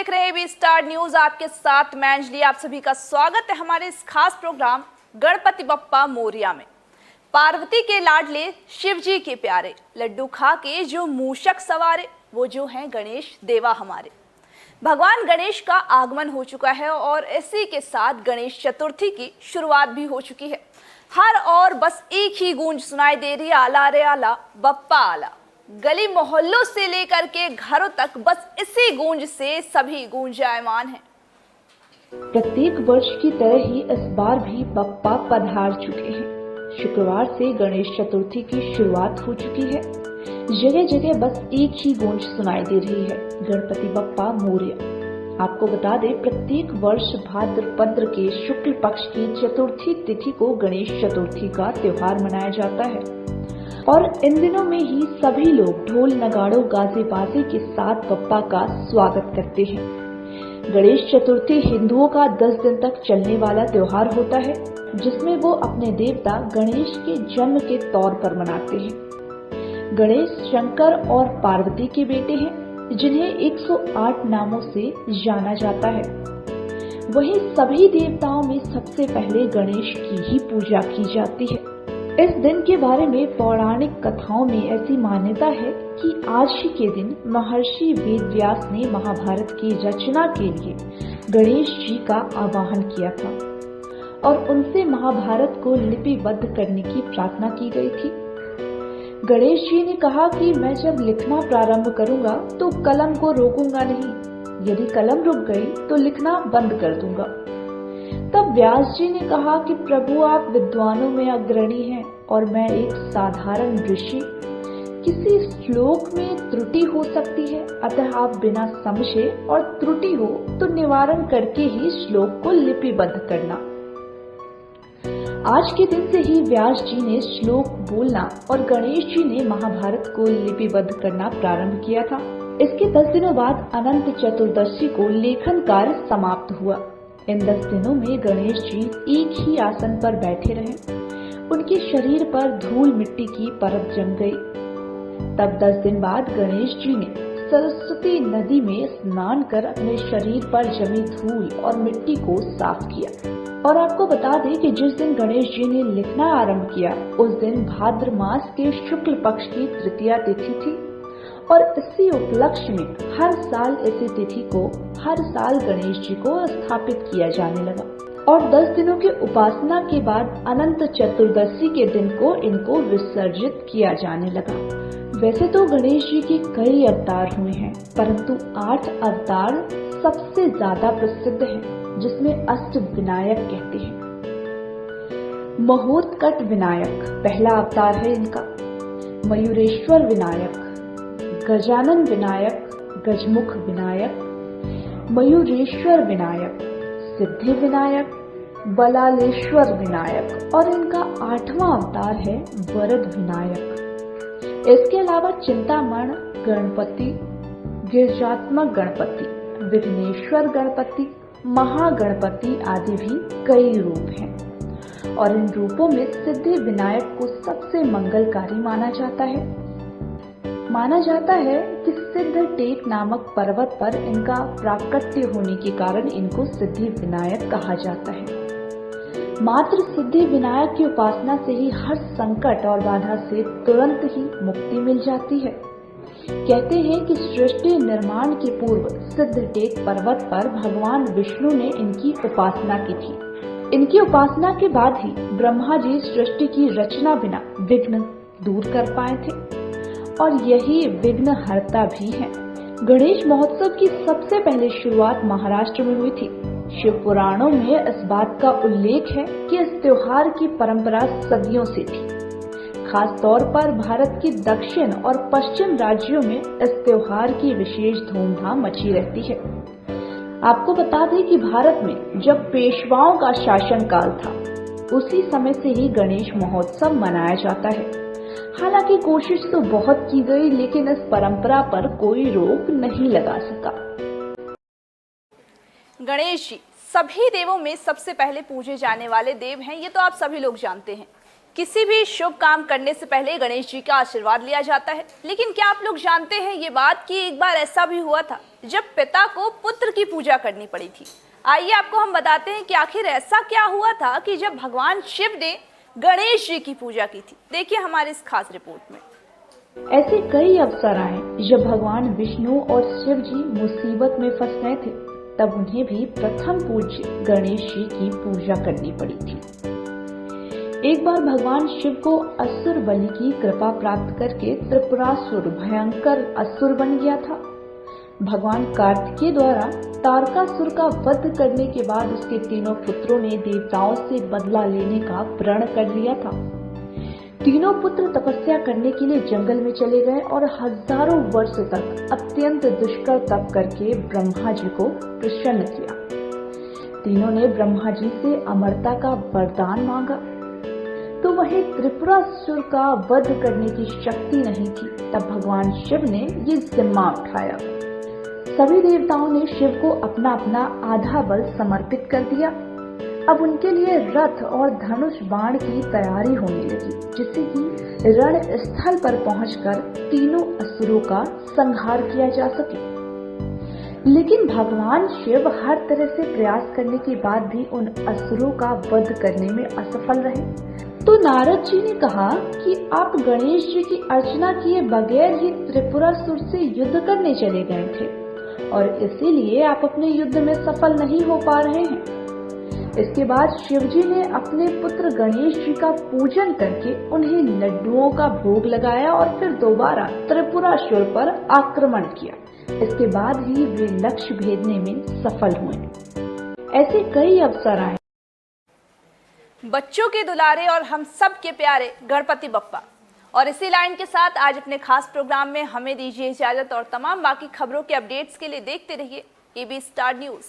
देख रहे हैं एबी स्टार न्यूज। आपके साथ मैं अंजलि। आप सभी का स्वागत है हमारे इस खास प्रोग्राम गणपति बप्पा मोरिया में। पार्वती के लाडले शिव जी के प्यारे लड्डू खा के जो मूषक सवारे, वो जो हैं गणेश देवा हमारे। भगवान गणेश का आगमन हो चुका है और इसी के साथ गणेश चतुर्थी की शुरुआत भी हो चुकी है। हर और बस एक ही गूंज सुनाई दे रही है, आला रे आला बप्पा आला। गली मोहल्लों से लेकर के घरों तक बस इसी गूंज से सभी गूंजायमान हैं। प्रत्येक वर्ष की तरह ही इस बार भी बप्पा पधार चुके हैं। शुक्रवार से गणेश चतुर्थी की शुरुआत हो चुकी है। जगह जगह बस एक ही गूंज सुनाई दे रही है, गणपति बप्पा मोरिया। आपको बता दें, प्रत्येक वर्ष भाद्रपद के शुक्ल पक्ष की चतुर्थी तिथि को गणेश चतुर्थी का त्योहार मनाया जाता है और इन दिनों में ही सभी लोग ढोल नगाड़ों गाजे बाजे के साथ बप्पा का स्वागत करते हैं। गणेश चतुर्थी हिंदुओं का 10 दिन तक चलने वाला त्योहार होता है, जिसमें वो अपने देवता गणेश के जन्म के तौर पर मनाते हैं। गणेश शंकर और पार्वती के बेटे हैं, जिन्हें 108 नामों से जाना जाता है। वहीं सभी देवताओं में सबसे पहले गणेश की ही पूजा की जाती है। इस दिन के बारे में पौराणिक कथाओं में ऐसी मान्यता है कि आज ही के दिन महर्षि वेदव्यास ने महाभारत की रचना के लिए गणेश जी का आवाहन किया था और उनसे महाभारत को लिपिबद्ध करने की प्रार्थना की गई थी। गणेश जी ने कहा कि मैं जब लिखना प्रारंभ करूंगा तो कलम को रोकूंगा नहीं, यदि कलम रुक गई तो लिखना बंद कर दूंगा। तब व्यास जी ने कहा कि प्रभु, आप विद्वानों में अग्रणी हैं और मैं एक साधारण ऋषि। किसी श्लोक में त्रुटि हो सकती है, अतः आप बिना समझे और त्रुटि हो तो निवारण करके ही श्लोक को लिपिबद्ध करना। आज के दिन से ही व्यास जी ने श्लोक बोलना और गणेश जी ने महाभारत को लिपिबद्ध करना प्रारंभ किया था। इसके 10 दिनों बाद अनंत चतुर्दशी को लेखन कार्य समाप्त हुआ। इन 10 दिनों में गणेश जी एक ही आसन पर बैठे रहे। उनके शरीर पर धूल मिट्टी की परत जम गई। तब 10 दिन बाद गणेश जी ने सरस्वती नदी में स्नान कर अपने शरीर पर जमी धूल और मिट्टी को साफ किया। और आपको बता दें कि जिस दिन गणेश जी ने लिखना आरंभ किया, उस दिन भाद्र मास के शुक्ल पक्ष की तृतीया तिथि थी और इसी उपलक्ष्य में हर साल इसी तिथि को हर साल गणेश जी को स्थापित किया जाने लगा और 10 दिनों की उपासना के बाद अनंत चतुर्दशी के दिन को इनको विसर्जित किया जाने लगा। वैसे तो गणेश जी के कई अवतार हुए हैं, परंतु 8 अवतार सबसे ज्यादा प्रसिद्ध हैं, जिसमें अष्ट विनायक कहते हैं। महोत्कट विनायक पहला अवतार है इनका। मयूरेश्वर विनायक, गजानन विनायक, गजमुख विनायक, मयूरेश्वर विनायक, सिद्धि विनायक, बलालेश्वर विनायक और इनका 8वां अवतार है वरद विनायक। इसके अलावा चिंतामण गणपति, गिरजात्मक गणपति, विघ्नेश्वर गणपति, महागणपति आदि भी कई रूप हैं और इन रूपों में सिद्धि विनायक को सबसे मंगलकारी माना जाता है। माना जाता है कि सिद्ध टेक नामक पर्वत पर इनका प्राकट्य होने के कारण इनको सिद्धि विनायक कहा जाता है। मात्र सिद्धि विनायक की उपासना से ही हर संकट और बाधा से तुरंत ही मुक्ति मिल जाती है। कहते हैं कि सृष्टि निर्माण के पूर्व सिद्ध टेक पर्वत पर भगवान विष्णु ने इनकी उपासना की थी। इनकी उपासना के बाद ही ब्रह्मा जी सृष्टि की रचना बिना विघ्न दूर कर पाए थे और यही विघ्न हरता भी है। गणेश महोत्सव की सबसे पहले शुरुआत महाराष्ट्र में हुई थी। शिव पुराणों में इस बात का उल्लेख है कि इस त्योहार की परंपरा सदियों से थी। खास तौर पर भारत के दक्षिण और पश्चिम राज्यों में इस त्योहार की विशेष धूमधाम मची रहती है। आपको बता दें कि भारत में जब पेशवाओं का शासन काल था, उसी समय से ही गणेश महोत्सव मनाया जाता है। हालांकि कोशिश तो बहुत की गई, लेकिन इस परंपरा पर कोई रोक नहीं लगा सका। गणेश जी सभी देवों में सबसे पहले पूजे जाने वाले देव हैं, ये तो आप सभी लोग जानते हैं। किसी भी शुभ काम करने से पहले गणेश जी का आशीर्वाद लिया जाता है। लेकिन क्या आप लोग जानते हैं ये बात कि एक बार ऐसा भी हुआ था जब पिता को पुत्र की पूजा करनी पड़ी थी। आइए आपको हम बताते हैं कि आखिर ऐसा क्या हुआ था कि जब भगवान शिव ने गणेश जी की पूजा की थी। देखिए हमारी इस खास रिपोर्ट में। ऐसे कई अवसर आए जब भगवान विष्णु और शिव जी मुसीबत में फंस गए थे, तब उन्हें भी प्रथम पूज्य गणेश जी की पूजा करनी पड़ी थी। एक बार भगवान शिव को असुर बलि की कृपा प्राप्त करके त्रिपुरासुर भयंकर असुर बन गया था। भगवान कार्तिकेय द्वारा तारकासुर का वध करने के बाद उसके तीनों पुत्रों ने देवताओं से बदला लेने का प्रण कर लिया था। तीनों पुत्र तपस्या करने के लिए जंगल में चले गए और हजारों वर्ष तक अत्यंत दुष्कर तप करके ब्रह्मा जी को प्रसन्न किया। तीनों ने ब्रह्मा जी से अमरता का वरदान मांगा, तो वहीं त्रिपुरासुर का वध करने की शक्ति नहीं थी। तब भगवान शिव ने ये जिम्मा उठाया। सभी देवताओं ने शिव को अपना अपना आधा बल समर्पित कर दिया। अब उनके लिए रथ और धनुष बाण की तैयारी होने लगी, जिससे कि रण स्थल पर पहुंचकर तीनों असुरों का संहार किया जा सके। लेकिन भगवान शिव हर तरह से प्रयास करने के बाद भी उन असुरों का वध करने में असफल रहे। तो नारद जी ने कहा कि आप गणेश जी की अर्चना किए बगैर ही त्रिपुरासुर से युद्ध करने चले गए थे और इसीलिए आप अपने युद्ध में सफल नहीं हो पा रहे हैं। इसके बाद शिवजी ने अपने पुत्र गणेश जी का पूजन करके उन्हें लड्डुओं का भोग लगाया और फिर दोबारा त्रिपुरासुर पर आक्रमण किया। इसके बाद ही वे लक्ष्य भेदने में सफल हुए। ऐसे कई अवसर आए। बच्चों के दुलारे और हम सब के प्यारे गणपति बप्पा। और इसी लाइन के साथ आज अपने खास प्रोग्राम में हमें दीजिए इजाजत और तमाम बाकी खबरों के अपडेट्स के लिए देखते रहिए AB स्टार न्यूज।